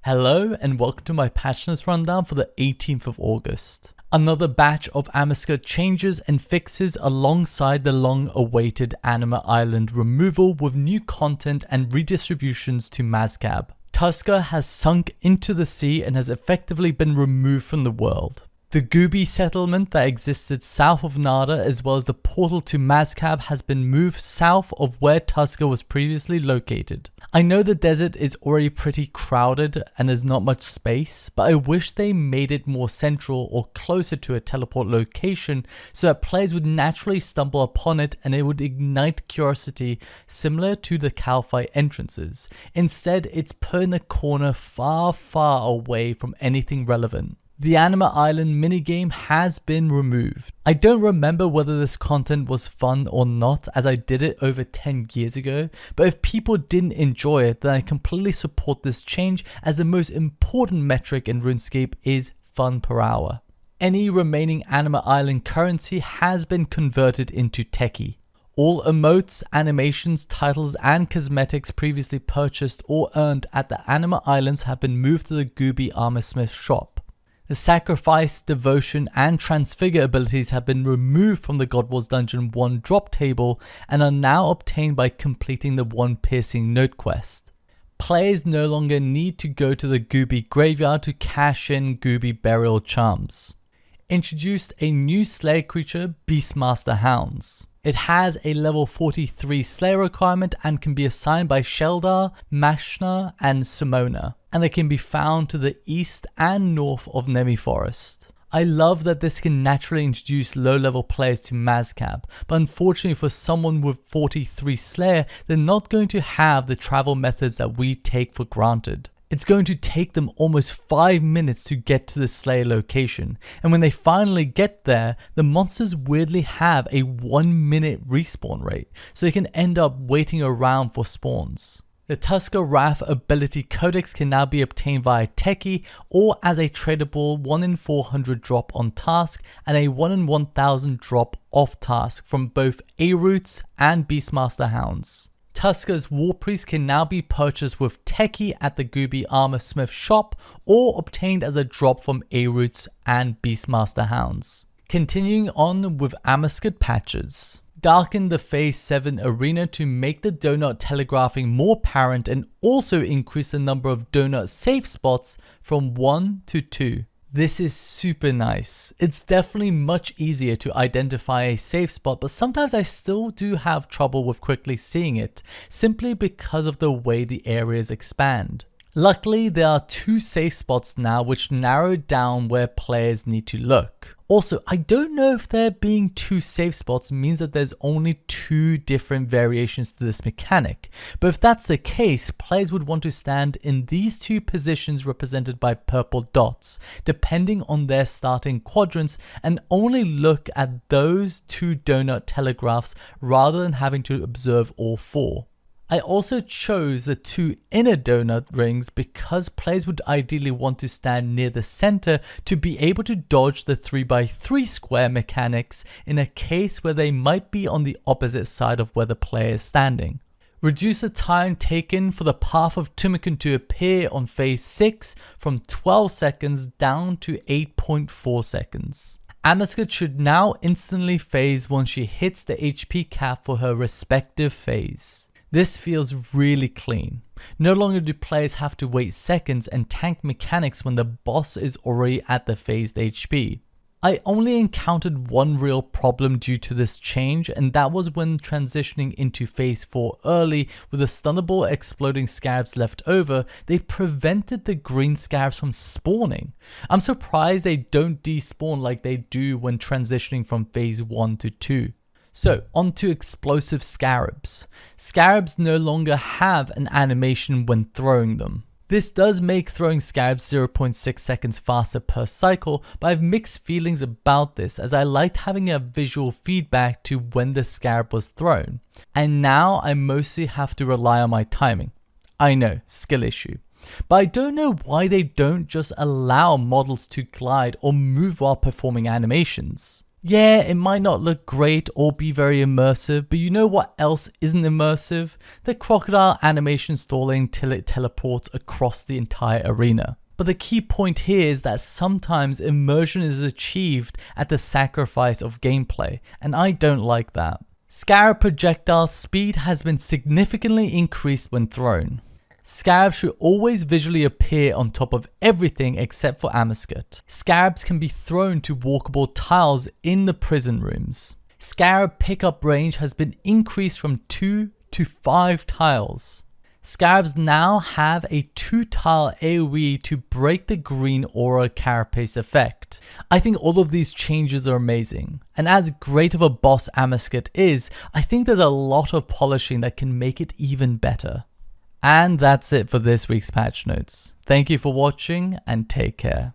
Hello and welcome to my patch notes rundown for the 18th of August. Another batch of Amascut changes and fixes alongside the long-awaited Anima Island removal with new content and redistributions to Mazcab. Tuska has sunk into the sea and has effectively been removed from the world. The Gooby settlement that existed south of Nada as well as the portal to Mazcab has been moved south of where Tuska was previously located. I know the desert is already pretty crowded and there's not much space, but I wish they made it more central or closer to a teleport location so that players would naturally stumble upon it and it would ignite curiosity similar to the Calphi entrances. Instead, it's put in a corner far away from anything relevant. The Anima Island minigame has been removed. I don't remember whether this content was fun or not as I did it over 10 years ago, but if people didn't enjoy it then I completely support this change as the most important metric in RuneScape is fun per hour. Any remaining Anima Island currency has been converted into techie. All emotes, animations, titles and cosmetics previously purchased or earned at the Anima Islands have been moved to the Gooby Armorsmith shop. The Sacrifice, Devotion and Transfigure abilities have been removed from the God Wars Dungeon 1 drop table and are now obtained by completing the one piercing note quest. Players no longer need to go to the Gooby graveyard to cash in Gooby burial charms. Introduced a new Slayer creature, Beastmaster Hounds. It has a level 43 Slayer requirement and can be assigned by Sheldar, Mashna and Simona, and they can be found to the east and north of Nemi Forest. I love that this can naturally introduce low level players to Mazcab, but unfortunately for someone with 43 Slayer, they're not going to have the travel methods that we take for granted. It's going to take them almost 5 minutes to get to the Slayer location, and when they finally get there, the monsters weirdly have a 1 minute respawn rate, so you can end up waiting around for spawns. The Tuska Wrath ability codex can now be obtained via Techie or as a tradable 1 in 400 drop on task and a 1 in 1000 drop off task from both A-Roots and Beastmaster Hounds. Tuska's War Priest can now be purchased with Techie at the Gooby Armorsmith shop or obtained as a drop from A-Roots and Beastmaster Hounds. Continuing on with Amascut patches. Darken the Phase 7 arena to make the donut telegraphing more apparent and also increase the number of donut safe spots from 1 to 2. This is super nice. It's definitely much easier to identify a safe spot, but sometimes I still do have trouble with quickly seeing it, simply because of the way the areas expand. Luckily, there are 2 safe spots now which narrow down where players need to look. Also, I don't know if there being 2 safe spots means that there's only 2 different variations to this mechanic, but if that's the case, players would want to stand in these 2 positions represented by purple dots, depending on their starting quadrants, and only look at those 2 donut telegraphs rather than having to observe all 4. I also chose the 2 inner donut rings because players would ideally want to stand near the center to be able to dodge the 3x3 square mechanics in a case where they might be on the opposite side of where the player is standing. Reduce the time taken for the Path of Tumikun to appear on Phase 6 from 12 seconds down to 8.4 seconds. Amascut should now instantly phase once she hits the HP cap for her respective phase. This feels really clean. No longer do players have to wait seconds and tank mechanics when the boss is already at the phased HP. I only encountered one real problem due to this change, and that was when transitioning into Phase 4 early with the stunnable exploding scarabs left over, they prevented the green scarabs from spawning. I'm surprised they don't despawn like they do when transitioning from Phase 1 to 2. So, on to explosive scarabs. Scarabs no longer have an animation when throwing them. This does make throwing scarabs 0.6 seconds faster per cycle, but I have mixed feelings about this as I liked having a visual feedback to when the scarab was thrown. And now I mostly have to rely on my timing. I know, skill issue. But I don't know why they don't just allow models to glide or move while performing animations. Yeah, it might not look great or be very immersive, but you know what else isn't immersive? The crocodile animation stalling till it teleports across the entire arena. But the key point here is that sometimes immersion is achieved at the sacrifice of gameplay, and I don't like that. Scarab projectile speed has been significantly increased when thrown. Scarabs should always visually appear on top of everything except for Amascut. Scarabs can be thrown to walkable tiles in the prison rooms. Scarab pickup range has been increased from 2 to 5 tiles. Scarabs now have a 2-tile AoE to break the green aura carapace effect. I think all of these changes are amazing, and as great of a boss Amascut is, I think there's a lot of polishing that can make it even better. And that's it for this week's patch notes. Thank you for watching and take care.